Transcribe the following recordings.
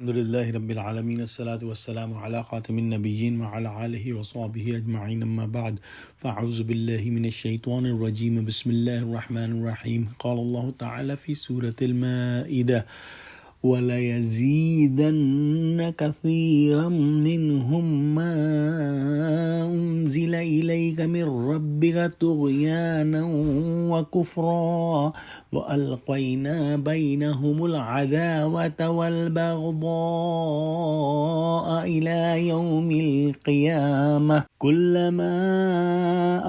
الحمد لله رب العالمين الصلاة والسلام على خاتم النبيين وعلى آله وصحبه أجمعين أما بعد فأعوذ بالله من الشيطان الرجيم بسم الله الرحمن الرحيم قال الله تعالى في سورة المائدة وَلَيَزِيدَنَّ كَثِيرًا مِّنْهُم مَّا أُنزِلَ إِلَيْكَ مِن رَّبِّكَ طُغْيَانًا وَكُفْرًا وَأَلْقَيْنَا بَيْنَهُمُ الْعَدَاوَةَ وَالْبَغْضَاءَ إِلَى يَوْمِ الْقِيَامَةِ كُلَّمَا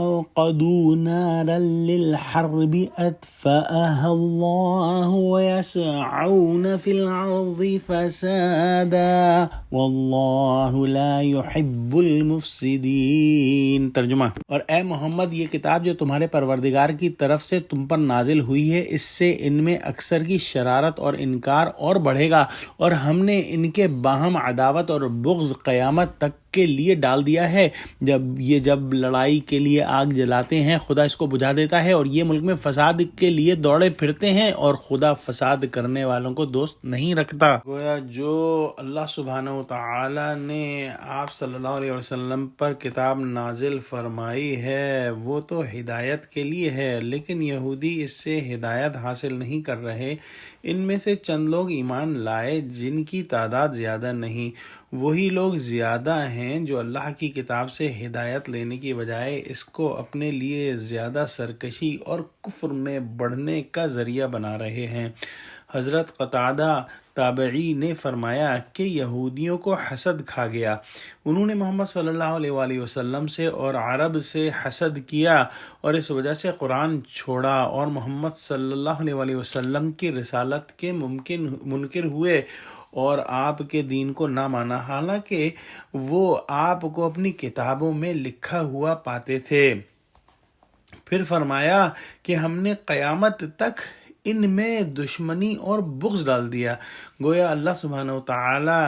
أَوْقَدُوا نَارًا لِّلْحَرْبِ أَطْفَأَهَا اللَّهُ وَيَسْعَوْنَ فِي الْأَرْضِ فَسَادًا وَاللَّهُ لَا يُحِبُّ الْمُفْسِدِينَ۔ ترجمہ: اور اے محمد، یہ کتاب جو تمہارے پروردگار کی طرف سے تم پر نازل ہوئی ہے، اس سے ان میں اکثر کی شرارت اور انکار اور بڑھے گا، اور ہم نے ان کے باہم عداوت اور بغض قیامت تک کے لیے ڈال دیا ہے۔ جب لڑائی کے لیے آگ جلاتے ہیں، خدا اس کو بجھا دیتا ہے، اور یہ ملک میں فساد کے لیے دوڑے پھرتے ہیں، اور خدا فساد کرنے والوں کو دوست نہیں رکھتا۔ گویا جو اللہ سبحانہ وتعالی نے آپ صلی اللہ علیہ وسلم پر کتاب نازل فرمائی ہے وہ تو ہدایت کے لیے ہے، لیکن یہودی اس سے ہدایت حاصل نہیں کر رہے۔ ان میں سے چند لوگ ایمان لائے جن کی تعداد زیادہ نہیں۔ وہی لوگ زیادہ ہیں جو اللہ کی کتاب سے ہدایت لینے کی بجائے اس کو اپنے لیے زیادہ سرکشی اور کفر میں بڑھنے کا ذریعہ بنا رہے ہیں۔ حضرت قتادہ تابعی نے فرمایا کہ یہودیوں کو حسد کھا گیا۔ انہوں نے محمد صلی اللہ علیہ وآلہ وسلم سے اور عرب سے حسد کیا، اور اس وجہ سے قرآن چھوڑا اور محمد صلی اللہ علیہ وآلہ وسلم کی رسالت کے منکر ہوئے اور آپ کے دین کو نہ مانا، حالانکہ وہ آپ کو اپنی کتابوں میں لکھا ہوا پاتے تھے۔ پھر فرمایا کہ ہم نے قیامت تک ان میں دشمنی اور بغض ڈال دیا۔ گویا اللہ سبحانہ وتعالی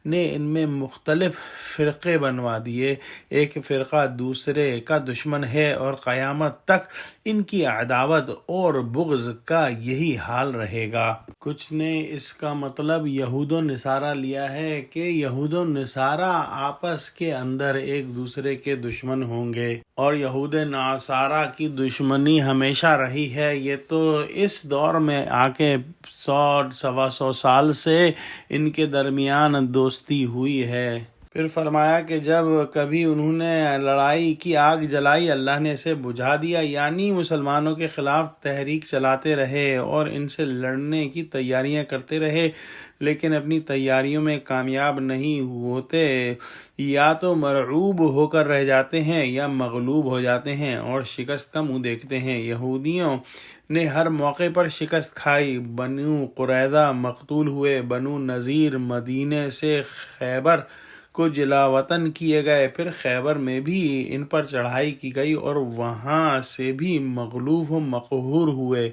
نے ان میں مختلف فرقے بنوا دیے، ایک فرقہ دوسرے کا دشمن ہے، اور قیامت تک ان کی عداوت اور بغض کا یہی حال رہے گا۔ کچھ نے اس کا مطلب یہود و نصارہ لیا ہے کہ یہود و نصارہ آپس کے اندر ایک دوسرے کے دشمن ہوں گے، اور یہود نصارہ کی دشمنی ہمیشہ رہی ہے۔ یہ تو اس دور میں آ کے 100-125 سال سے ان کے درمیان دوستی ہوئی ہے۔ پھر فرمایا کہ جب کبھی انہوں نے لڑائی کی آگ جلائی، اللہ نے اسے بجھا دیا، یعنی مسلمانوں کے خلاف تحریک چلاتے رہے اور ان سے لڑنے کی تیاریاں کرتے رہے، لیکن اپنی تیاریوں میں کامیاب نہیں ہوتے، یا تو مرعوب ہو کر رہ جاتے ہیں یا مغلوب ہو جاتے ہیں اور شکست کا منہ دیکھتے ہیں۔ یہودیوں نے ہر موقع پر شکست کھائی۔ بنو قریظہ مقتول ہوئے، بنو نذیر مدینے سے خیبر کو جلا وطن کیے گئے، پھر خیبر میں بھی ان پر چڑھائی کی گئی اور وہاں سے بھی مغلوب و مقہور ہوئے۔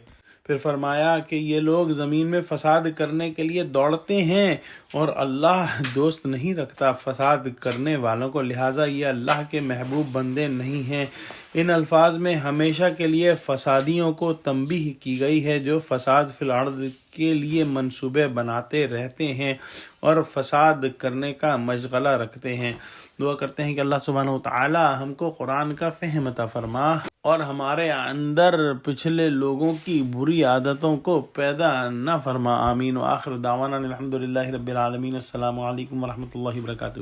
پھر فرمایا کہ یہ لوگ زمین میں فساد کرنے کے لیے دوڑتے ہیں، اور اللہ دوست نہیں رکھتا فساد کرنے والوں کو، لہٰذا یہ اللہ کے محبوب بندے نہیں ہیں۔ ان الفاظ میں ہمیشہ کے لیے فسادیوں کو تنبیہ کی گئی ہے جو فساد فی الارض کے لیے منصوبے بناتے رہتے ہیں اور فساد کرنے کا مشغلہ رکھتے ہیں۔ دعا کرتے ہیں کہ اللہ سبحانہ وتعالی ہم کو قرآن کا فہم عطا فرما اور ہمارے اندر پچھلے لوگوں کی بری عادتوں کو پیدا نہ فرما۔ آمین۔ وآخر دعوانا الحمد للہ رب العالمین۔ السلام علیکم ورحمۃ اللہ وبرکاتہ۔